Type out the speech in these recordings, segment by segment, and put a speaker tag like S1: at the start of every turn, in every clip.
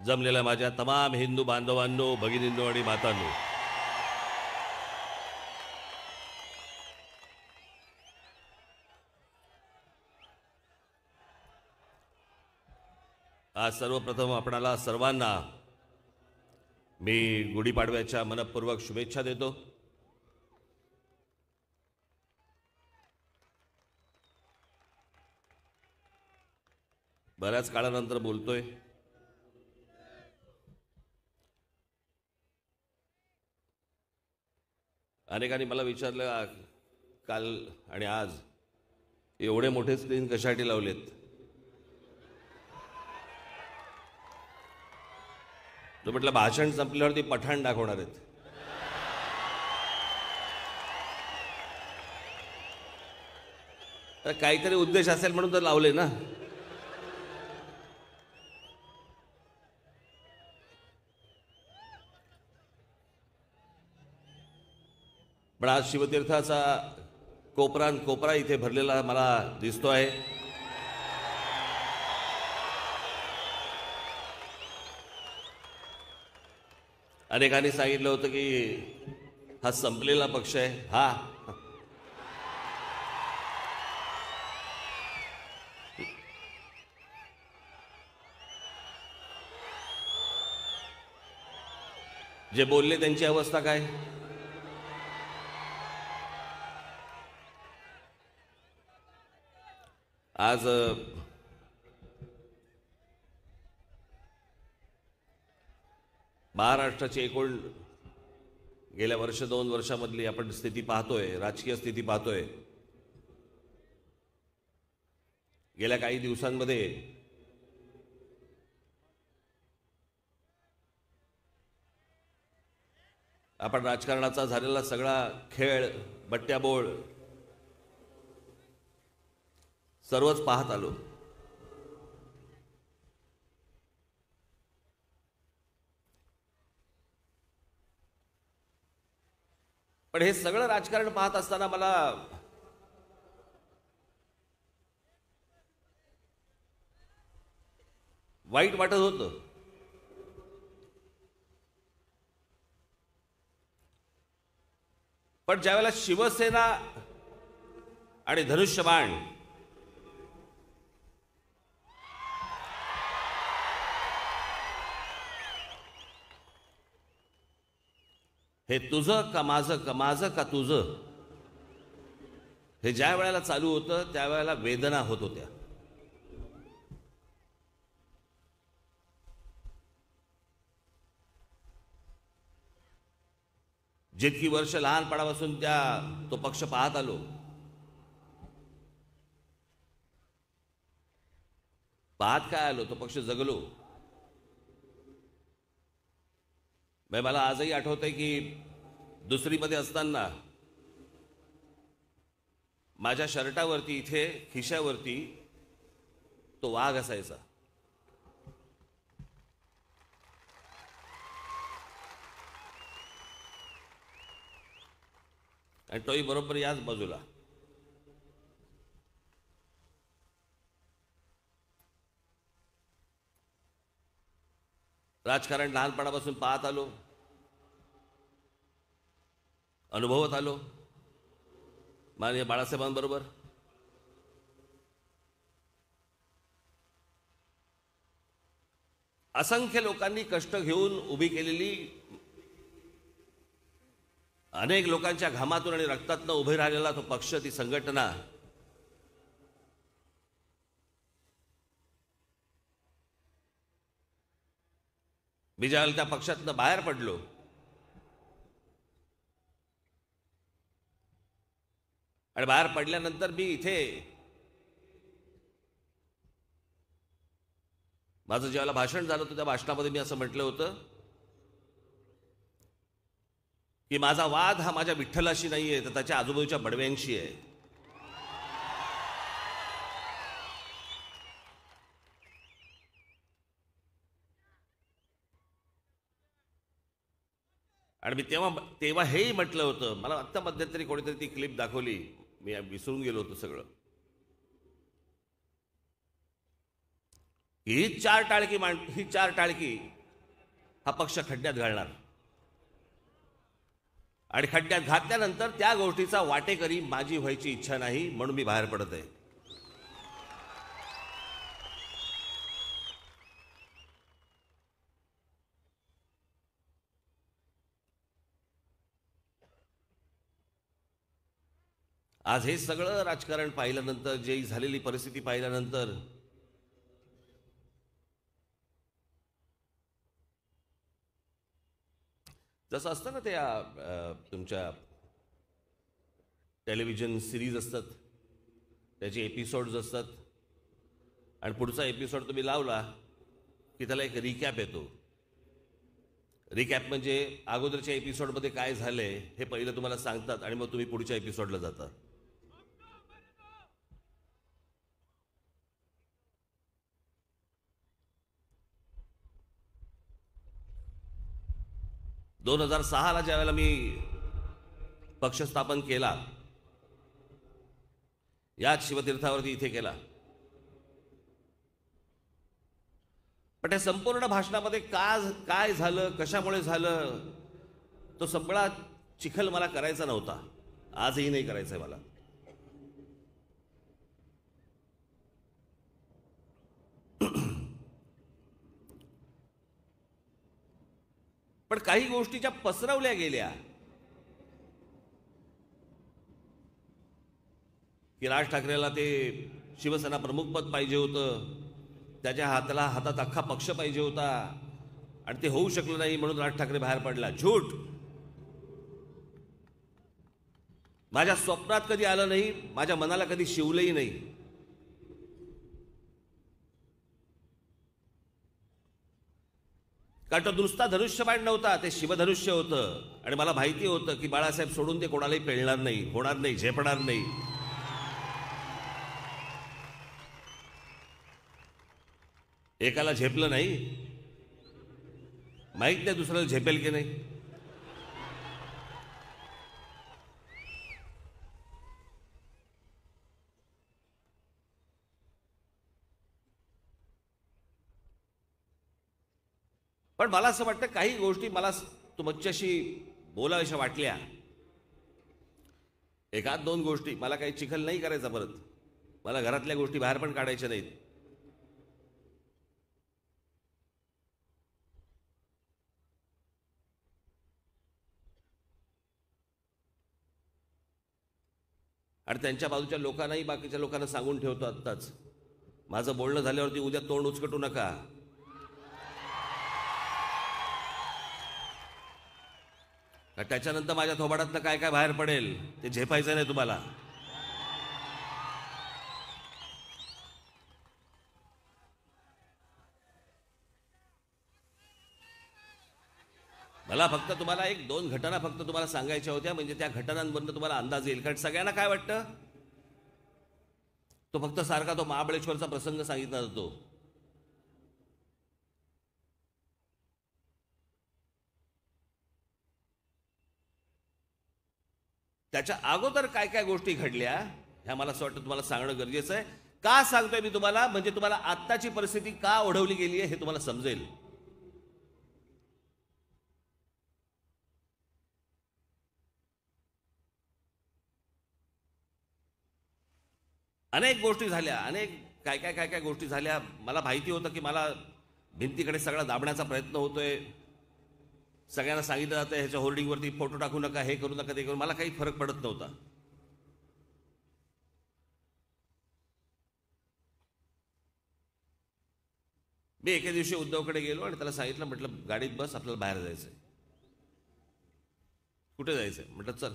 S1: जमलेल्या माझ्या तमाम हिंदू बांधवांनो, भगिनींनो आणि मातांनो, आज सर्वप्रथम आपणाला सर्वांना मी गुढीपाडव्याच्या मनपूर्वक शुभेच्छा देतो. बऱ्याच काळानंतर बोलतोय. अनेकांनी मला विचारलं काल आणि आज एवढे मोठे स्क्रीन कशासाठी लावलेत. तो म्हटलं भाषण संपल्यावरती पठाण दाखवणार आहेत. तर काहीतरी उद्देश असेल म्हणून तर लावले ना. पण आज शिवतीर्थाचा कोपरा इथे भरलेला मला दिसतो आहे. अनेकांनी सांगितलं होतं की हा संपलेला पक्ष आहे. जे बोलले त्यांची अवस्था काय. आज महाराष्ट्राची एकूण गेल्या दोन वर्षामधली आपण स्थिती पाहतोय, राजकीय स्थिती पाहतोय. गेल्या काही दिवसांमध्ये आपण राजकारणाचा झालेला सगळा खेळ, बट्ट्याबोळ सर्वच पाहत आलो. पण हे सगळं राजकारण पाहत असताना मला वाईट वाटत होतं. पण ज्यावेळेला शिवसेना आणि धनुष्यबाण हे तुझं का माझं का तुझं, हे ज्या वेळेला चालू होतं त्यावेळेला वेदना होत होत्या. जितकी वर्ष लहानपणापासून तो पक्ष पाहत आलो, पाहत काय आलो, तो पक्ष जगलो. मला आजही आठवतंय की दुसरीमध्ये असताना माझ्या शर्टावरती इथे खिशावरती तो वाघ असायचा. आणि तोही बरोबर याच बाजूला. राजकारण लहानपणापासून पाहत आलो, अनुभवत आलो माननीय बाळासाहेबांबरोबर. असंख्य लोकांनी कष्ट घेऊन उभी केलेली, अनेक लोकांच्या घामातून आणि रक्तातून उभे राहिलेला तो पक्ष, ती संघटना मी ज्यावेळेला त्या पक्षातनं बाहेर पडलो, आणि बाहेर पडल्यानंतर मी इथे माझं ज्यावेळेला भाषण झालं होतं त्या भाषणामध्ये मी असं म्हटलं होतं की माझा वाद हा माझ्या विठ्ठलाशी नाहीये, तर त्याच्या आजूबाजूच्या बडव्यांशी आहे. आणि मी तेव्हा हेही म्हटलं होतं. मला आत्ता मध्यंतरी कोणीतरी ती क्लिप दाखवली, मी विसरून गेलो होतो सगळं. ही चार टाळकी हा पक्ष खड्ड्यात घालणार आणि खड्ड्यात घातल्यानंतर त्या गोष्टीचा वाटेकरी माझी व्हायची इच्छा नाही, म्हणून मी बाहेर पडत आहे. आज हे सगळं राजकारण पाहिल्यानंतर, जे झालेली परिस्थिती पाहिल्यानंतर, जसं असतं ना त्या तुमच्या टेलिव्हिजन सिरीज असतात, त्याचे एपिसोड्स असतात आणि पुढचा एपिसोड तुम्ही लावला की त्याला एक रिकॅप येतो. रिकॅप म्हणजे अगोदरच्या एपिसोडमध्ये काय झालंय हे पहिलं तुम्हाला सांगतात आणि मग तुम्ही पुढच्या एपिसोडला जाता. 2006ला ज्यावेळेला मी पक्ष स्थापन केला, याच शिवतीर्थावरती इथे केला, पण त्या संपूर्ण भाषणामध्ये काय झालं, कशामुळे झालं, तो सगळा चिखल मला करायचा नव्हता. आजही नाही करायचंय मला. पण काही गोष्टी ज्या पसरवल्या गेल्या की राज ठाकरेला ते शिवसेना प्रमुखपद पाहिजे होतं, त्याच्या हातात अख्खा पक्ष पाहिजे होता आणि ते होऊ शकलं नाही म्हणून राज ठाकरे बाहेर पडला. झूट. माझ्या स्वप्नात कधी आलं नाही, माझ्या मनाला कधी शिवलंही नाही. कारण तो नुसता धनुष्यबाण नव्हता, ते शिवधनुष्य होतं आणि मला माहिती होतं की बाळासाहेब सोडून ते कोणालाही पेलणार नाही, होणार नाही, झेपणार नाही. एकाला झेपलं नाही, माहित नाही दुसऱ्याला झेपेल की नाही. पण मला असं वाटतं काही गोष्टी मला तुमच्याशी बोलाव्याशा वाटल्या. एकाच दोन गोष्टी, मला काही चिखल नाही करायचा परत, मला घरातल्या गोष्टी बाहेर पण काढायच्या नाहीत. आणि त्यांच्या बाजूच्या लोकांनाही, बाकीच्या लोकांना सांगून ठेवतो आत्ताच, माझं बोलणं झाल्यावरती उद्या तोंड उचकटू नका. त्याच्यानंतर माझ्या थोबाडातनं काय काय बाहेर पडेल ते झेपायचं नाही तुम्हाला. मला फक्त तुम्हाला एक दोन घटना फक्त तुम्हाला सांगायच्या होत्या, म्हणजे त्या घटनांवरून तुम्हाला अंदाज येईल. कारण सगळ्यांना काय वाटतं, तो फक्त सारखा तो महाबळेश्वरचा प्रसंग सांगितला जातो. त्याच्या अगोदर काय काय गोष्टी घडल्या ह्या मला असं वाटतं तुम्हाला सांगणं गरजेचं आहे. का सांगतोय मी तुम्हाला, म्हणजे तुम्हाला आत्ताची परिस्थिती का ओढवली गेली आहे हे तुम्हाला समजेल. अनेक गोष्टी झाल्या, काय काय गोष्टी झाल्या. मला माहिती होतं की मला भिंतीकडे सगळा दाबण्याचा प्रयत्न होतोय. सगळ्यांना सांगितलं जातं ह्याच्या होर्डिंगवरती फोटो टाकू नका, हे करू नका, ते करू. मला काही फरक पडत नव्हता. मी एके दिवशी उद्धवकडे गेलो आणि त्याला सांगितलं, म्हटलं गाडीत बस, आपल्याला बाहेर जायचंय. कुठे जायचंय म्हटलं, चल.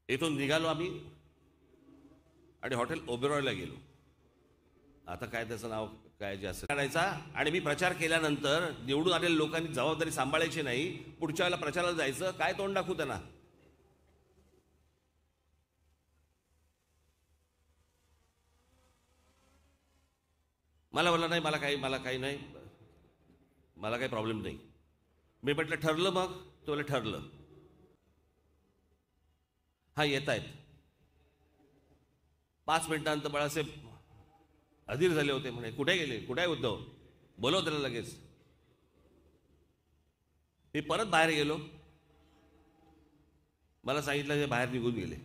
S1: इथून निघालो आम्ही आणि हॉटेल ओबेरॉयला गेलो. आता काय त्याचं नाव काय जे असं काढायचा. आणि मी प्रचार केल्यानंतर निवडून आलेल्या लोकांनी जबाबदारी सांभाळायची नाही. पुढच्या वेळेला प्रचाराला जायचं, काय तोंड दाखवू त्यांना. मला बोलला नाही, मला काही नाही, मला काही प्रॉब्लेम नाही. मी म्हटलं ठरलं मग. तो बोलला ठरलं. हा येत आहेत. 5 मिनिटांनंतर बाळासाहेब अधीर झाले होते. म्हणे कुठे गेले, कुठे आहे उद्धव, बोलव त्याला लगेच. मी परत बाहेर गेलो. मला सांगितलं ते बाहेर निघून गेले.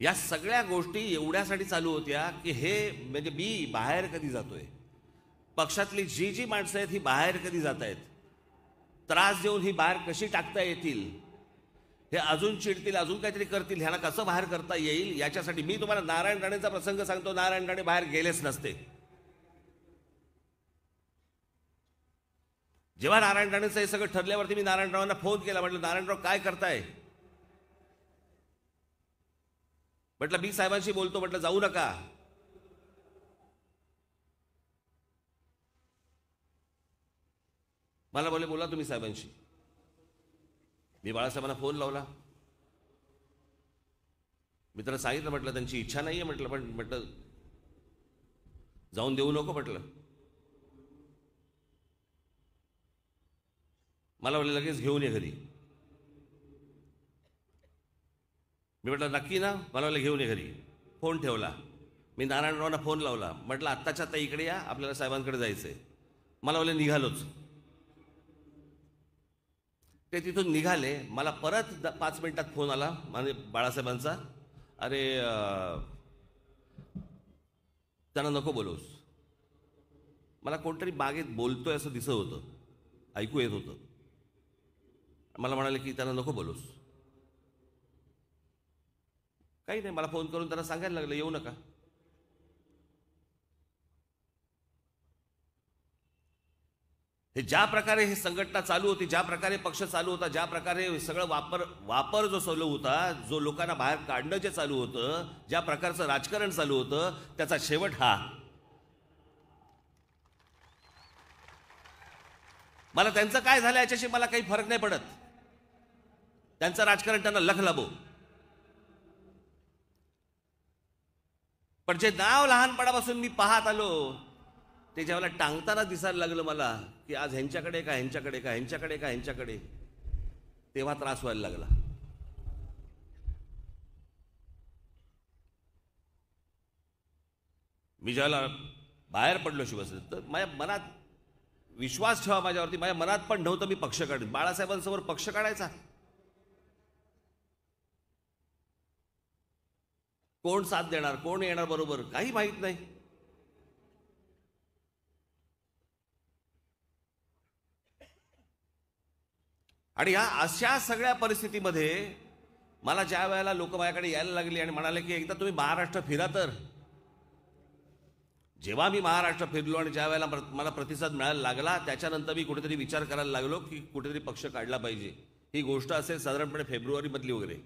S1: या सगळ्या गोष्टी एवढ्यासाठी चालू होत्या की हे म्हणजे मी बाहेर कधी जातोय, पक्षातली जी जी माणसं आहेत ही बाहेर कधी जात आहेत, त्रास देऊन ही बाहेर कशी टाकता येतील, हे अजून चिडतील, अजून काहीतरी करतील, ह्याला कसं बाहेर करता येईल याच्यासाठी. मी तुम्हाला नारायण राणेचा प्रसंग सांगतो. नारायण राणे बाहेर गेलेच नसते. जेव्हा नारायण राणेचं हे सगळं ठरल्यावरती मी नारायणरावांना फोन केला. म्हटलं नारायणराव काय करताय. म्हटलं मी साहेबांशी बोलतो. म्हटलं जाऊ नका. मला बोले बोला तुम्ही साहेबांशी. मी बाळासाहेबांना फोन लावला. मी त्याला सांगितलं म्हटलं त्यांची इच्छा नाहीये म्हटलं, पण म्हटलं जाऊन देऊ नको म्हटलं. मला बोलले लगेच घेऊन ये घरी. मी म्हटलं नक्की ना. मला बोलले घेऊन ये घरी. फोन ठेवला. मी नारायणरावांना फोन लावला. म्हटलं आत्ताच्या आत्ता इकडे या, आपल्याला साहेबांकडे जायचंय. मला बोलले निघालोच. ते तिथून निघाले. मला परत 5 मिनिटात फोन आला म्हणजे बाळासाहेबांचा. अरे त्यांना नको बोलवूस. मला कोणतरी बागेत बोलतोय असं दिसत होतं, ऐकू येत होतं. मला म्हणाले की त्यांना नको बोलूस. काही नाही, मला फोन करून त्यांना सांगायला लागलं येऊ नका. हे ज्या प्रकारे हे संघटना चालू होती, ज्या प्रकारे पक्ष चालू होता, ज्या प्रकारे सगळं वापर जो चालू होता, जो लोकांना बाहेर काढणं जे चालू होतं, ज्या प्रकारचं राजकारण चालू होतं, त्याचा शेवट हा. मला त्यांचं काय झालं याच्याशी मला काही फरक नाही पडत. त्यांचं राजकारण त्यांना लख लाभो. पण जे नाव लहानपणापासून मी पाहत आलो ते ज्यावेळेला टांगताना दिसायला लागलं मला की आज ह्यांच्याकडे का ह्यांच्याकडे का ह्यांच्याकडे का ह्यांच्याकडे, तेव्हा त्रास व्हायला लागला. मी ज्यावेळेला बाहेर पडलो शिवसेनेत तर माझ्या मनात विश्वास ठेवा माझ्यावरती, माझ्या मनात पण नव्हतं मी पक्ष काढेन. बाळासाहेबांसमोर पक्ष काढायचा. कोण साथ देणार, कोण येणार बरोबर, काही माहित नाही. आणि या अशा सगळ्या परिस्थितीमध्ये मला ज्या वेळेला लोक माझ्याकडे यायला लागली आणि म्हणाले की एकदा तुम्ही महाराष्ट्र फिरा तर. जेव्हा मी महाराष्ट्र फिरलो आणि ज्या वेळेला मला प्रतिसाद मिळायला लागला त्याच्यानंतर मी कुठेतरी विचार करायला लागलो की कुठेतरी पक्ष काढला पाहिजे. ही गोष्ट असेल साधारणपणे फेब्रुवारी मधली वगैरे.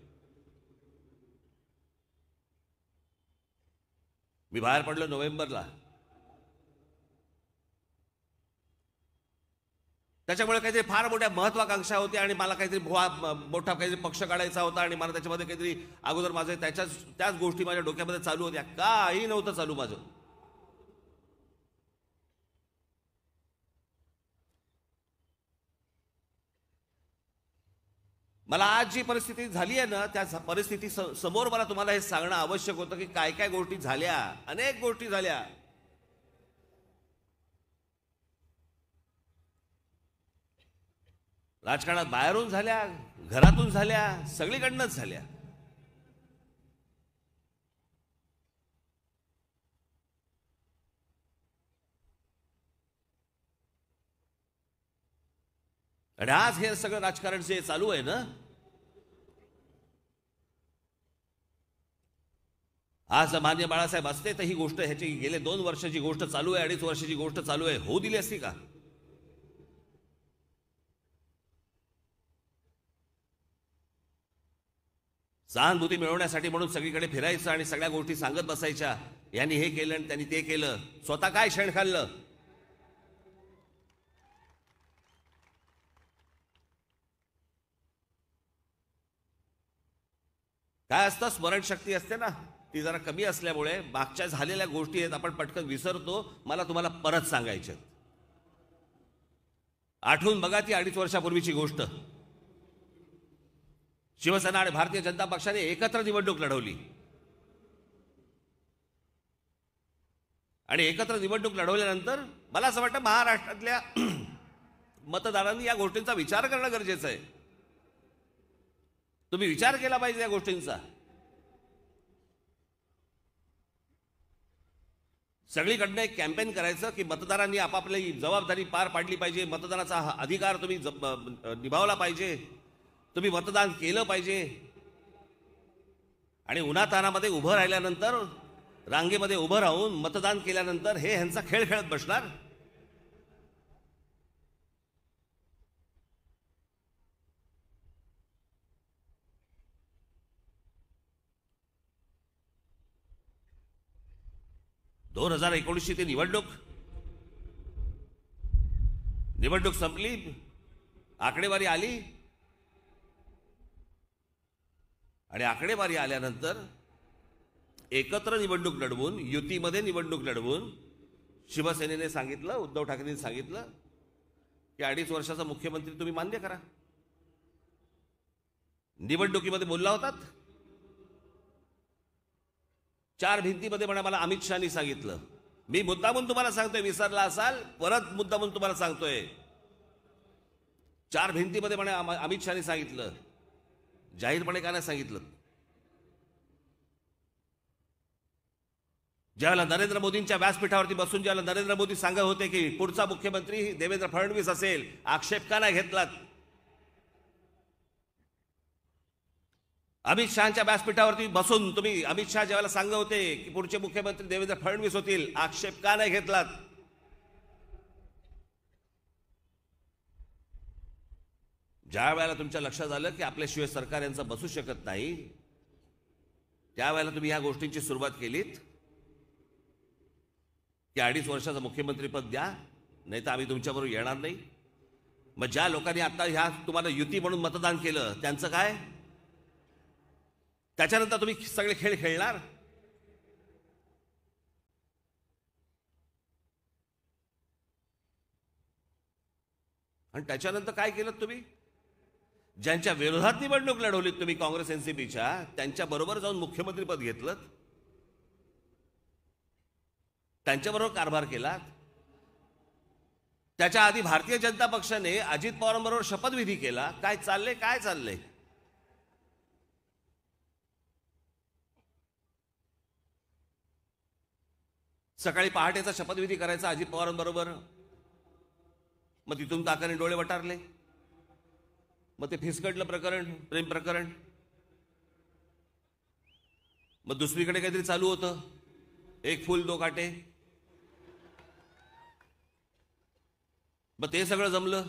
S1: मी बाहेर पडलो नोव्हेंबरला. त्याच्यामुळे काहीतरी फार मोठ्या महत्वाकांक्षा होत्या आणि मला काहीतरी मोठा काहीतरी पक्ष काढायचा होता आणि मला त्याच्यामध्ये काहीतरी अगोदर माझे त्याच गोष्टी माझ्या डोक्यामध्ये चालू होत्या. काही नव्हतं चालू माझं. मला आज जी परिस्थिती झाली आहे ना त्या परिस्थिती समोर मला तुम्हाला हे सांगणं आवश्यक होतं की काय काय गोष्टी झाल्या. अनेक गोष्टी झाल्या. राजकारणात बाहेरून झाल्या, घरातून झाल्या, सगळीकडनंच झाल्या. आणि आज हे सगळं राजकारण जे चालू आहे ना, आज मान्य बाळासाहेब असते तर ही गोष्ट ह्याची गेले 2 वर्षाची गोष्ट चालू आहे, 2.5 वर्षाची गोष्ट चालू आहे, होऊ दिली असती का? सहानुभूती मिळवण्यासाठी म्हणून सगळीकडे फिरायचं आणि सगळ्या गोष्टी सांगत बसायच्या. यांनी हे केलं आणि त्यांनी ते केलं. स्वतः काय क्षण खाल्लं. काय असतं, स्मरणशक्ती असते ना ती जरा कमी असल्यामुळे मागच्या झालेल्या गोष्टी आहेत आपण पटकन विसरतो. मला तुम्हाला परत सांगायच्या. आठवून बघा ती 2.5 वर्षापूर्वीची गोष्ट. शिवसेना आणि भारतीय जनता पक्षाने एकत्र निवडणूक लढवली आणि एकत्र निवडणूक लढवल्यानंतर मला असं वाटतं महाराष्ट्रातल्या मतदारांनी या गोष्टींचा विचार करणं गरजेचं आहे. तुम्ही विचार केला पाहिजे या गोष्टींचा. सगळीकडनं एक कॅम्पेन करायचं की मतदारांनी आपापली जबाबदारी पार पाडली पाहिजे, मतदानाचा अधिकार तुम्ही निभावला पाहिजे, तुम्ही मतदान केलं पाहिजे. आणि उन्हातानामध्ये उभं राहिल्यानंतर, रांगेमध्ये उभं राहून मतदान केल्यानंतर हे ह्यांचा खेळ खेळत बसणार. दोन 2019 ती निवडणूक संपली, आकडेवारी आली आणि आकडेवारी आल्यानंतर एकत्र निवडणूक लढवून, युतीमध्ये निवडणूक लढवून शिवसेनेने सांगितलं, उद्धव ठाकरेंनी सांगितलं की 2.5 वर्षाचा मुख्यमंत्री तुम्ही मान्य करा. निवडणुकीमध्ये बोलला होतात. 4 भिंतीमध्ये म्हणा मला अमित शहानी सांगितलं. मी मुद्दामून तुम्हाला सांगतोय, विसरला असाल परत मुद्दामून तुम्हाला सांगतोय. 4 भिंतीमध्ये म्हणे अमित शहानी सांगितलं. जाहीरपणे का नाही सांगितलं? ज्यावेळेला नरेंद्र मोदींच्या व्यासपीठावरती बसून ज्यावेळेला नरेंद्र मोदी सांगत होते की पुढचा मुख्यमंत्री देवेंद्र फडणवीस असेल, आक्षेप का नाही घेतलात? अमित शहाच्या व्यासपीठावरती बसून तुम्ही अमित शहा ज्यावेळेला सांगत होते की पुढचे मुख्यमंत्री देवेंद्र फडणवीस होतील, आक्षेप का नाही घेतलात? ज्या वेळेला तुमच्या लक्षात आलं की आपल्याशिवाय सरकार यांचं बसू शकत नाही, त्यावेळेला तुम्ही या गोष्टींची सुरुवात केलीत की 2.5 वर्षाचं मुख्यमंत्रीपद द्या, नाही तर आम्ही तुमच्याबरोबर येणार नाही. मग ज्या लोकांनी आता ह्या तुम्हाला युती म्हणून मतदान केलं त्यांचं काय? त्याच्यानंतर तुम्ही सगळे खेळ खेळणार. आणि त्याच्यानंतर काय केलं तुम्ही? ज्यांच्या विरोधात निवडणूक लढवलीत तुम्ही काँग्रेस एनसीपीच्या, त्यांच्या बरोबर जाऊन मुख्यमंत्रीपद घेतलं, त्यांच्याबरोबर कारभार केला. त्याच्या आधी भारतीय जनता पक्षाने अजित पवारांबरोबर शपथविधी केला. काय चाललंय? सकाळी पहाटेचा शपथविधी करायचा अजित पवारांबरोबर, मग तिथून ताकाने डोळे वटारले, मग ते फिसकटलं प्रकरण, प्रेम प्रकरण. मग दुसरीकडे काहीतरी चालू होतं, एक फूल दो काटे. मग ते सगळं जमलं.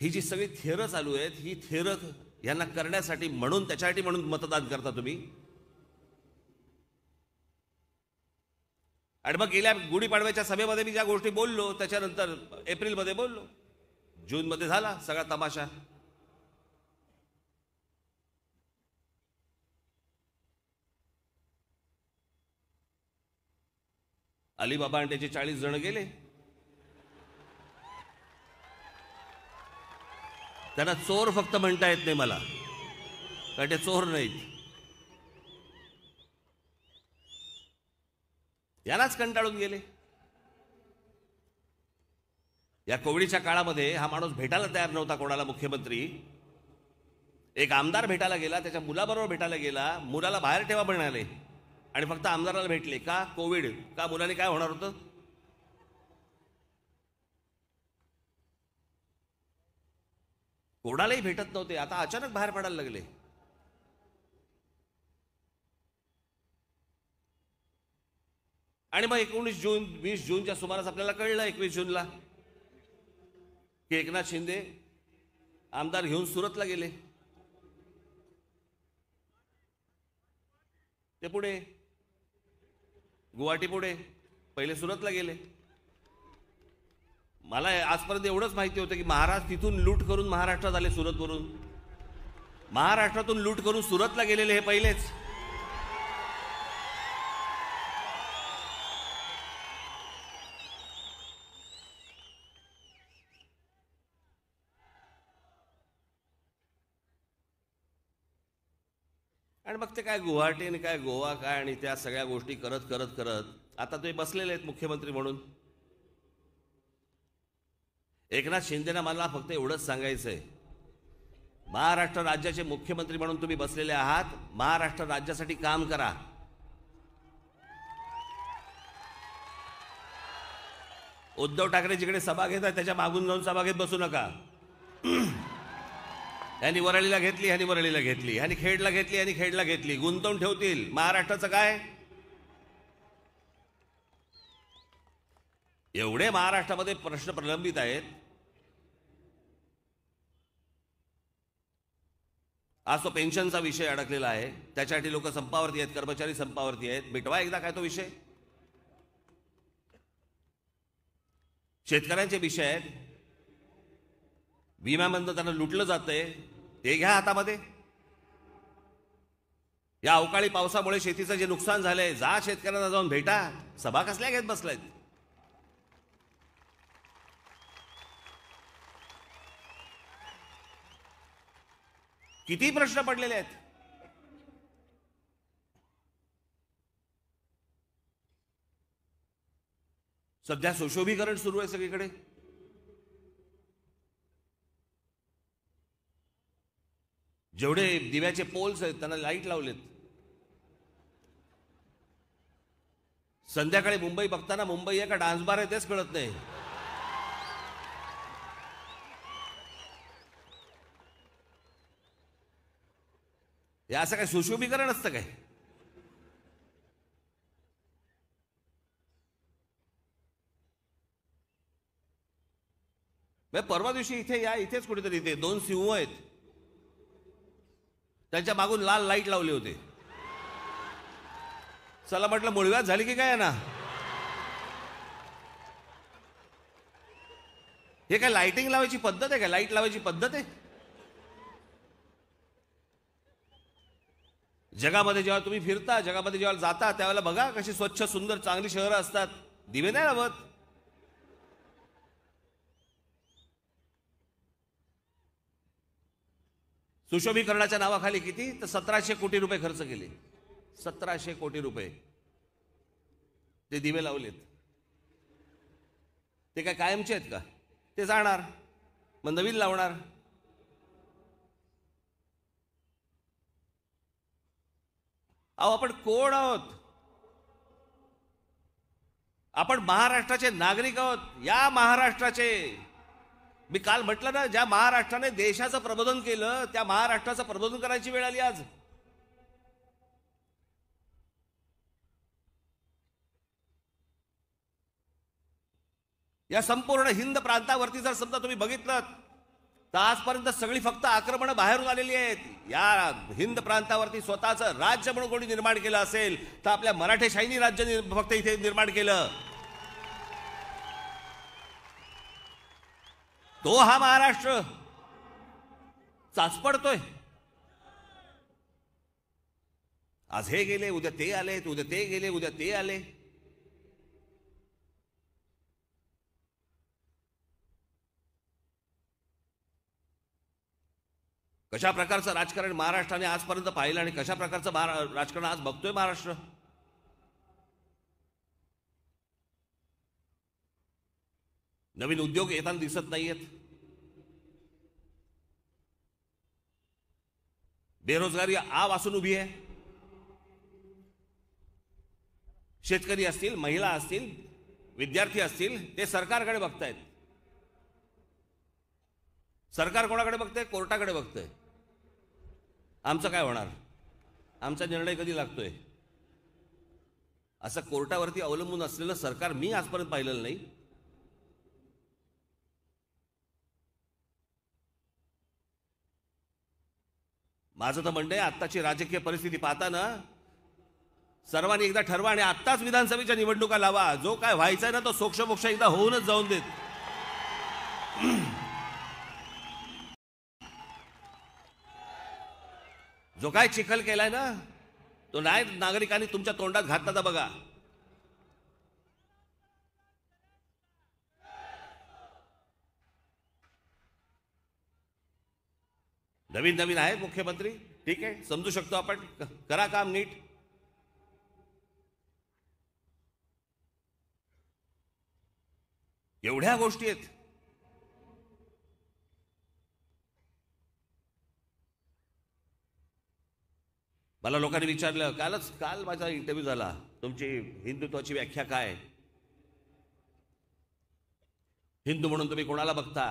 S1: ही जी सगळी थेरं चालू आहेत, ही थेरं यांना करण्यासाठी म्हणून, त्याच्यासाठी म्हणून मतदान करता तुम्ही. आणि मग गेल्या गुढीपाडव्याच्या सभेमध्ये मी ज्या गोष्टी बोललो, त्याच्यानंतर एप्रिलमध्ये बोललो, जूनमध्ये झाला सगळा तमाशा. अलीबाबा आणि त्याचे 40 जण गेले. त्यांना चोर फक्त म्हणता येत नाही मला, कारण ते चोर नाहीत. यालाच कंटाळून गेले. या कोविडच्या काळामध्ये हा माणूस भेटायला तयार नव्हता कोणाला. मुख्यमंत्री एक आमदार भेटायला गेला, त्याच्या मुलाबरोबर भेटायला गेला, मुलाला बाहेर ठेवा म्हणाले आणि फक्त आमदाराला भेटले. का? कोविड. का? मुलाने काय होणार होतं? कोणालाही भेटत नव्हते, आता अचानक बाहेर पडायला लागले. आणि मग 19 जून 20 जूनच्या सुमारास आपल्याला कळलं, 21 जूनला, की एकनाथ शिंदे आमदार घेऊन सुरतला गेले. ते पुढे गुवाहाटी पुढे पहिले सुरतला गेले. मला आजपर्यंत एवढंच माहिती होतं की महाराज तिथून लूट करून महाराष्ट्रात आले, सुरतवरून. महाराष्ट्रातून लूट करून सुरतला गेलेले हे पहिलेच. आणि मग ते काय गुवाहाटी आणि काय गोवा काय आणि त्या सगळ्या गोष्टी करत करत करत आता ते बसलेले आहेत मुख्यमंत्री म्हणून. एकनाथ शिंदेना मला फक्त एवढंच सांगायचंय, महाराष्ट्र राज्याचे मुख्यमंत्री म्हणून तुम्ही बसलेले आहात, महाराष्ट्र राज्यासाठी काम करा. उद्धव ठाकरे जिकडे सभा घेतात त्याच्या मागून जाऊन सभा घेत बसू नका. ह्यांनी वरळीला घेतली, ह्यांनी वरळीला घेतली, ह्यांनी खेडला घेतली, ह्यांनी खेडला घेतली, गुंतवून ठेवतील. महाराष्ट्राचं काय? एवढे महाराष्ट्रामध्ये प्रश्न प्रलंबित आहेत. आज तो पेन्शनचा विषय अडकलेला आहे, त्याच्यासाठी लोक संपावरती आहेत, कर्मचारी संपावरती आहेत. मिटवा एकदा काय तो विषय. शेतकऱ्यांचे विषय आहेत, विम्यामधनं त्यांना लुटलं जातंय, ते घ्या हातामध्ये. या अवकाळी पावसामुळे शेतीचं जे नुकसान झालंय, जा शेतकऱ्यांना जाऊन भेटा. सभा कसल्या घेत बसलायत? किती प्रश्न पडलेले आहेत. सध्या सुशोभीकरण सुरू आहे सगळीकडे. जेवढे दिव्याचे पोल्स आहेत त्यांना लाईट लावलेत. संध्याकाळी मुंबई बघताना मुंबई आहे का डान्स बार आहे तेच कळत नाही. हे असं काय सुशोभीकरण असतं काय? परवा दिवशी इथे या, इथेच कुठेतरी इथे 2 सिंह आहेत, त्यांच्या मागून लाल लाईट लावले होते. चला म्हटलं मुळव्यात झाली की काय ना. हे काय लाइटिंग लावायची पद्धत आहे का? लाईट लावायची पद्धत आहे? जगामध्ये जेव्हा तुम्ही फिरता, जगामध्ये जेव्हा जाता, त्यावेळेला बघा कशी स्वच्छ सुंदर चांगली शहरं असतात, दिवे नाही लावत. सुशोभीकरणाच्या नावाखाली किती तर 1700 कोटी रुपये खर्च केले. 1700 कोटी रुपये ते दिवे लावलेत. ते काय कायमचे आहेत का? ते जाणार, मग नवीन लावणार. अहो आपण कोण आहोत? आपण महाराष्ट्राचे नागरिक आहोत. या महाराष्ट्राचे, मी काल म्हटलं ना, ज्या महाराष्ट्राने देशाचं प्रबोधन केलं त्या महाराष्ट्राचं प्रबोधन करायची वेळ आली आज. या संपूर्ण हिंद प्रांतावरती जर समजा तुम्ही बघितलं तर आजपर्यंत सगळी फक्त आक्रमणं बाहेरून आलेली आहेत. या हिंद प्रांतावरती स्वतःचं राज्य म्हणून कोणी निर्माण केलं असेल तर आपल्या मराठेशाहीनी राज्य फक्त इथे निर्माण केलं. तो हा महाराष्ट्र चाचपडतोय. आज हे गेले, उद्या ते आले, उद्या ते गेले, उद्या ते आले. कशा प्रकारचं राजकारण महाराष्ट्राने आजपर्यंत पाहिलं आणि कशा प्रकारचं राजकारण आज बघतोय महाराष्ट्र. नवीन उद्योग येताना दिसत नाहीयेत. बेरोजगारी आ वासून उभी आहे. शेतकरी असतील, महिला असतील, विद्यार्थी असतील, ते सरकारकडे बघतायत. सरकार कोणाकडे बघतंय? कोर्टाकडे बघतंय. आमचं काय होणार? आमचा निर्णय कधी लागतोय? असं कोर्टावरती अवलंबून असलेलं सरकार मी आजपर्यंत पाहिलेलं नाही. माझं तर म्हणणं आहे, आत्ताची राजकीय परिस्थिती पाहताना सर्वांनी एकदा ठरवा आणि आत्ताच विधानसभेच्या निवडणुका लावा. जो काय व्हायचा ना तो सोक्षमोक्ष एकदा होऊनच जाऊन देत. जो काय चिखल केलाय ना तो नाही नागरिकांनी तुमच्या तोंडात घातला बघा. नवीन नवीन आहेत मुख्यमंत्री. ठीक आहे, समजू शकतो आपण, करा काम नीट. एवढ्या गोष्टी आहेत. मला लोकांनी विचारलं, काल माझा इंटरव्ह्यू झाला, तुमची हिंदुत्वाची व्याख्या काय, हिंदू म्हणून तुम्ही कोणाला बघता,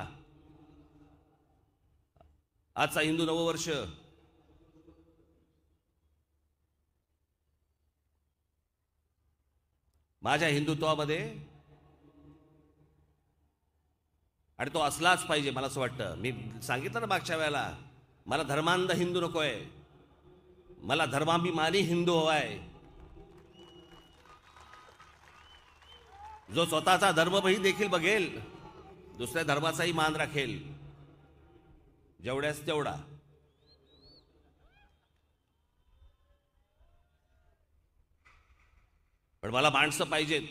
S1: आजचा हिंदू नववर्ष. माझ्या हिंदुत्वामध्ये, आणि तो असलाच पाहिजे मला असं वाटतं. मी सांगितलं ना मागच्या वेळेला, मला धर्मांध हिंदू नकोय, मला धर्माभिमानी हिंदू हवाय, जो स्वतःचा धर्मही देखील बघेल, दुसऱ्या धर्माचाही मान राखेल, जेवढ्यास तेवढा. पण मला माणसं पाहिजेत,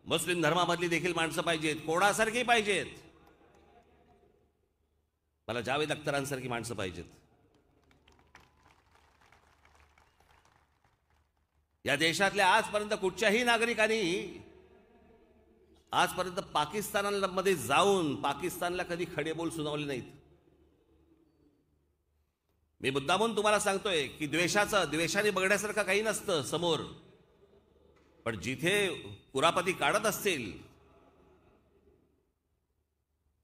S1: मुस्लिम धर्मामधली देखील माणसं पाहिजेत, कोणासारखी पाहिजेत. मला जावेद अख्तरांसारखी माणसं पाहिजेत. या देशातल्या आजपर्यंत कुठच्याही नागरिकांनी आजपर्यंत पाकिस्तानामध्ये जाऊन पाकिस्तानला कधी खडेबोल सुनावले नाहीत. मी मुद्दामून तुम्हाला सांगतोय की द्वेषाने बघण्यासारखं काही नसतं समोर, पण जिथे कुरापती काढत असतील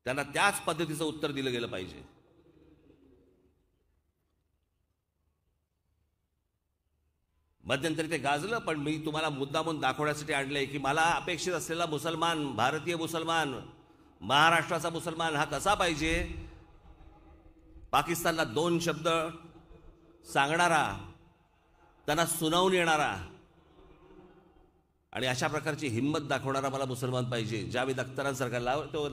S1: त्यांना त्याच पद्धतीचं उत्तर दिलं गेलं पाहिजे. मध्यंतरी ते गाजलं, पण मी तुम्हाला मुद्दामून दाखवण्यासाठी आणलंय की मला अपेक्षित असलेला मुसलमान, भारतीय मुसलमान, महाराष्ट्राचा मुसलमान हा कसा पाहिजे. पाकिस्तानला 2 शब्द सांगणारा, त्यांना सुनावून येणारा आणि अशा प्रकारची हिंमत दाखवणारा मला मुसलमान पाहिजे. जावेद अख्तरांसारखा तो